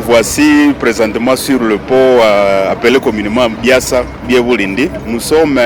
voici présentement sur le pont appelé communément Biassa Biévolindi. Nous sommes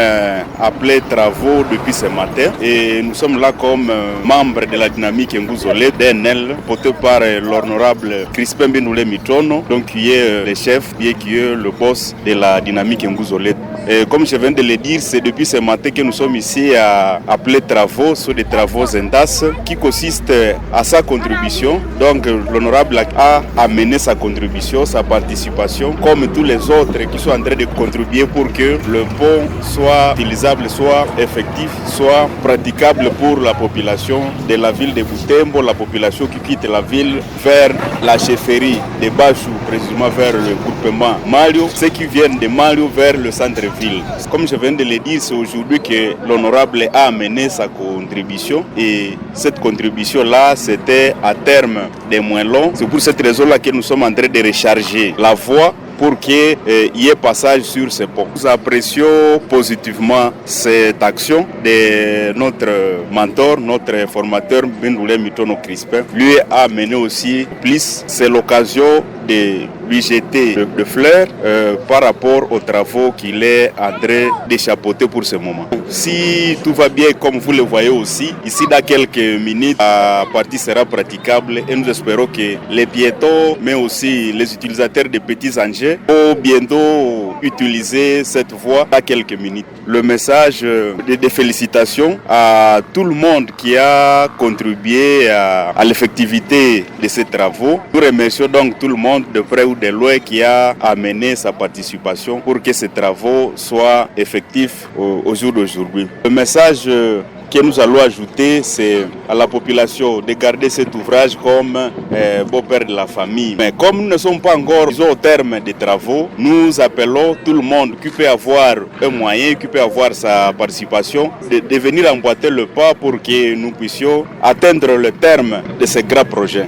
appelés travaux depuis ce matin et nous sommes là comme membres de la dynamique Ngouzolé DNL, porté par l'honorable Crispin Binoulé Mitrono, donc qui est le chef, qui est le boss de la dynamique Ngouzolé. Et comme je viens de le dire, c'est depuis ce matin que nous sommes ici à appeler travaux, sur des travaux Zendas, qui consistent à sa contribution. Donc l'honorable a amené sa contribution, sa participation, comme tous les autres qui sont en train de contribuer pour que le pont soit utilisable, soit effectif, soit praticable pour la population de la ville de Butembo, la population qui quitte la ville vers la chefferie de Bachou, précisément vers le groupement Mario, ceux qui viennent de Mario vers le centre-ville. Comme je viens de le dire, c'est aujourd'hui que l'honorable a amené sa contribution et cette contribution-là, c'était à terme des moins longs. C'est pour cette raison-là que nous sommes en train de recharger la voie pour qu'il y ait passage sur ce pont. Nous apprécions positivement cette action de notre mentor, notre formateur Binoulé Mitrono Crispin. Lui a amené aussi plus, c'est l'occasion de lui jeter de fleurs par rapport aux travaux qu'il est en train d'échappoter pour ce moment. Si tout va bien, comme vous le voyez aussi, ici dans quelques minutes, la partie sera praticable et nous espérons que les piétons, mais aussi les utilisateurs de petits engins, vont bientôt utiliser cette voie dans quelques minutes. Le message de félicitations à tout le monde qui a contribué à l'effectivité de ces travaux. Nous remercions donc tout le monde de près ou de loin qui a amené sa participation pour que ces travaux soient effectifs au jour d'aujourd'hui. Le message que nous allons ajouter, c'est à la population de garder cet ouvrage comme beau-père de la famille. Mais comme nous ne sommes pas encore au terme des travaux, nous appelons tout le monde qui peut avoir un moyen, qui peut avoir sa participation, de venir emboîter le pas pour que nous puissions atteindre le terme de ce grand projet.